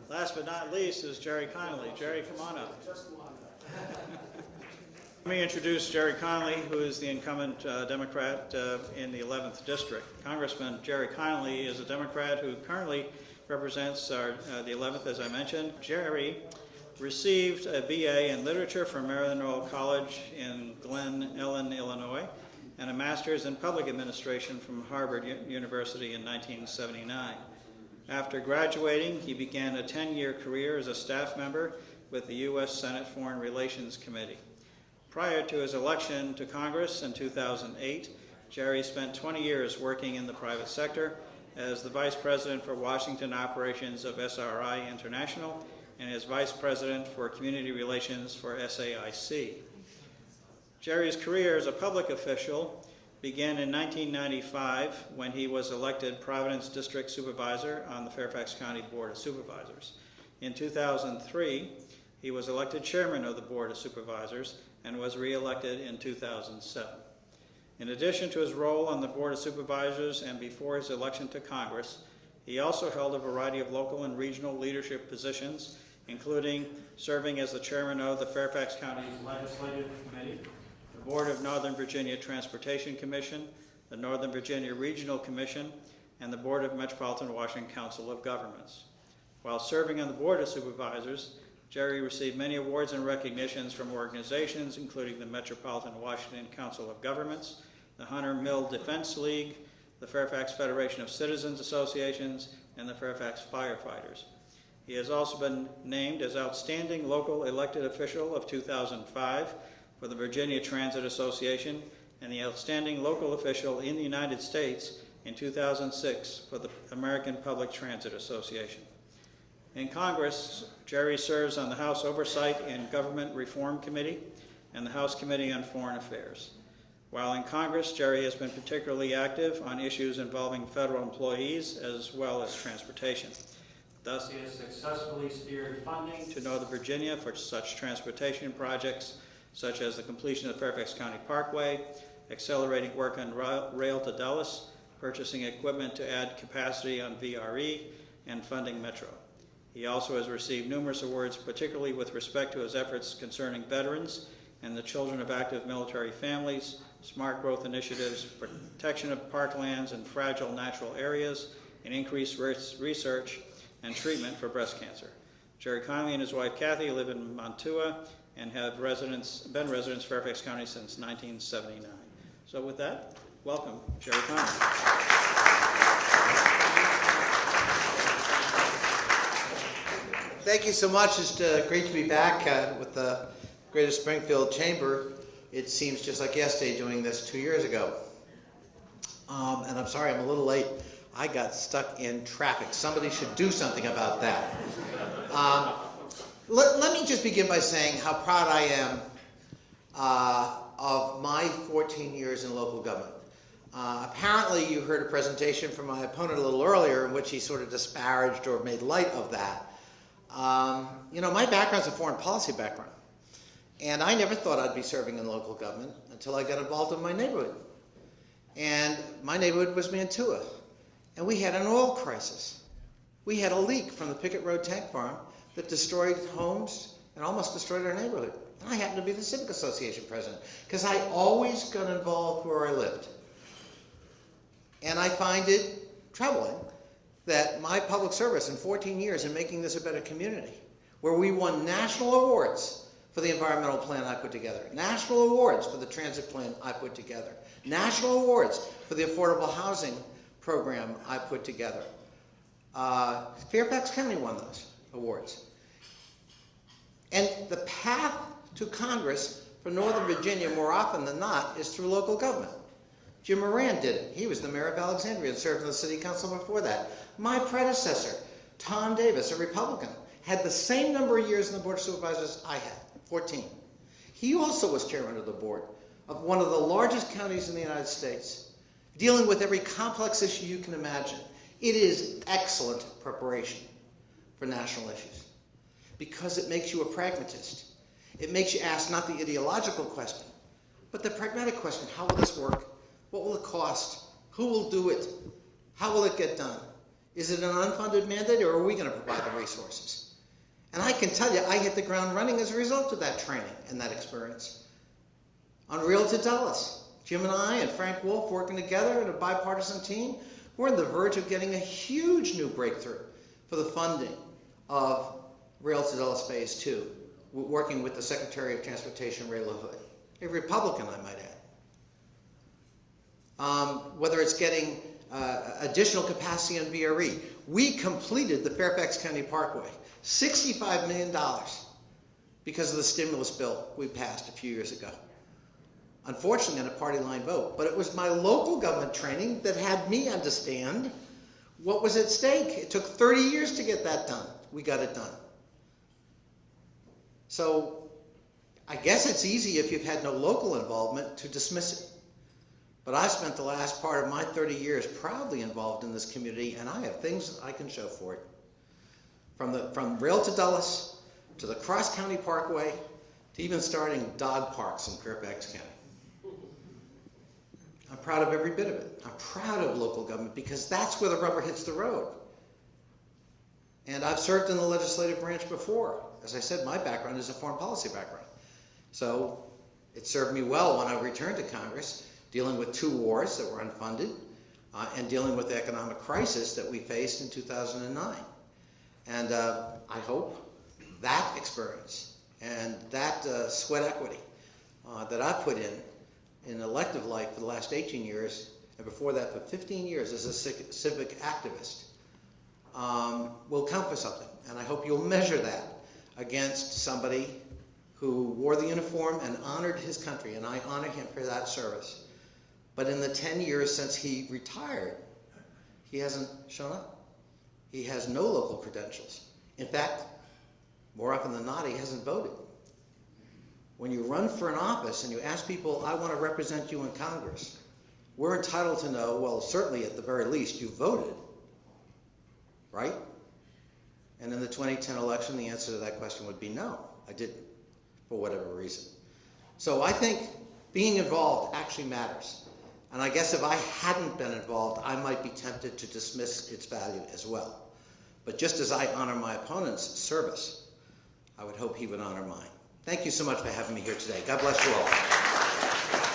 Last but not least is Gerry Connolly. Gerry, come on up. Let me introduce Gerry Connolly, who is the incumbent Democrat in the 11th District. Congressman Gerry Connolly is a Democrat who currently represents the 11th, as I mentioned. Gerry received a BA in Literature from Maryland College in Glen Ellen, Illinois, and a master's in Public Administration from Harvard University in 1979. After graduating, he began a 10-year career as a staff member with the U.S. Senate Foreign Relations Committee. Prior to his election to Congress in 2008, Gerry spent 20 years working in the private sector as the Vice President for Washington Operations of SRI International and as Vice President for Community Relations for SAIC. Gerry's career as a public official began in 1995 when he was elected Providence District Supervisor on the Fairfax County Board of Supervisors. In 2003, he was elected Chairman of the Board of Supervisors and was re-elected in 2007. In addition to his role on the Board of Supervisors and before his election to Congress, he also held a variety of local and regional leadership positions, including serving as the Chairman of the Fairfax County Legislative Committee, the Board of Northern Virginia Transportation Commission, the Northern Virginia Regional Commission, and the Board of Metropolitan Washington Council of Governments. While serving on the Board of Supervisors, Gerry received many awards and recognitions from organizations including the Metropolitan Washington Council of Governments, the Hunter Mill Defense League, the Fairfax Federation of Citizens Associations, and the Fairfax Firefighters. He has also been named as Outstanding Local Elected Official of 2005 for the Virginia Transit Association and the Outstanding Local Official in the United States in 2006 for the American Public Transit Association. In Congress, Gerry serves on the House Oversight and Government Reform Committee and the House Committee on Foreign Affairs. While in Congress, Gerry has been particularly active on issues involving federal employees as well as transportation. Thus, he has successfully steered funding to Northern Virginia for such transportation projects such as the completion of Fairfax County Parkway, accelerating work on rail to Dulles, purchasing equipment to add capacity on VRE, and funding Metro. He also has received numerous awards, particularly with respect to his efforts concerning veterans and the children of active military families, smart growth initiatives, protection of parklands and fragile natural areas, and increased research and treatment for breast cancer. Gerry Connolly and his wife Kathy live in Montua and have been residents of Fairfax County since 1979. So with that, welcome, Gerry Connolly. Thank you so much. It's great to be back with the Greater Springfield Chamber. It seems just like yesterday doing this 2 years ago. And I'm sorry I'm a little late. I got stuck in traffic. Somebody should do something about that. Let me just begin by saying how proud I am of my 14 years in local government. Apparently you heard a presentation from my opponent a little earlier in which he sort of disparaged or made light of that. You know, my background's a foreign policy background. And I never thought I'd be serving in local government until I got involved in my neighborhood. And my neighborhood was Mantua. And we had an oil crisis. We had a leak from the Pickett Road tank farm that destroyed homes and almost destroyed our neighborhood. And I happened to be the Civic Association president because I always got involved where I lived. And I find it troubling that my public service in 14 years in making this a better community, where we won national awards for the environmental plan I put together, national awards for the transit plan I put together, national awards for the affordable housing program I put together. Fairfax County won those awards. And the path to Congress for Northern Virginia more often than not is through local government. Jim Moran did it. He was the mayor of Alexandria and served in the city council before that. My predecessor, Tom Davis, a Republican, had the same number of years in the Board of Supervisors I had, 14. He also was chairman of the board of one of the largest counties in the United States, dealing with every complex issue you can imagine. It is excellent preparation for national issues because it makes you a pragmatist. It makes you ask not the ideological question, but the pragmatic question. How will this work? What will it cost? Who will do it? How will it get done? Is it an unfunded mandate, or are we going to provide the resources? And I can tell you, I hit the ground running as a result of that training and that experience. On Real to Dulles, Jim and I and Frank Wolf working together in a bipartisan team, we're on the verge of getting a huge new breakthrough for the funding of Rail to Dulles Phase 2, working with the Secretary of Transportation, Ray LaHood, a Republican, I might add. Whether it's getting additional capacity on VRE. We completed the Fairfax County Parkway, $65 million, because of the stimulus bill we passed a few years ago. Unfortunately, on a party line vote, but it was my local government training that had me understand what was at stake. It took 30 years to get that done. We got it done. So I guess it's easy if you've had no local involvement to dismiss it. But I spent the last part of my 30 years proudly involved in this community, and I have things I can show for it. From Rail to Dulles, to the Cross County Parkway, to even starting dog parks in Fairfax County. I'm proud of every bit of it. I'm proud of local government because that's where the rubber hits the road. And I've served in the legislative branch before. As I said, my background is a foreign policy background. So it served me well when I returned to Congress, dealing with 2 wars that were unfunded and dealing with the economic crisis that we faced in 2009. And I hope that experience and that sweat equity that I've put in elective life for the last 18 years, and before that for 15 years as a civic activist, will count for something. And I hope you'll measure that against somebody who wore the uniform and honored his country, and I honor him for that service. But in the 10 years since he retired, he hasn't shown up. He has no local credentials. In fact, more often than not, he hasn't voted. When you run for an office and you ask people, I want to represent you in Congress, we're entitled to know, well, certainly at the very least, you voted, right? And in the 2010 election, the answer to that question would be no, I didn't, for whatever reason. So I think being involved actually matters. And I guess if I hadn't been involved, I might be tempted to dismiss its value as well. But just as I honor my opponent's service, I would hope he would honor mine. Thank you so much for having me here today. God bless you all.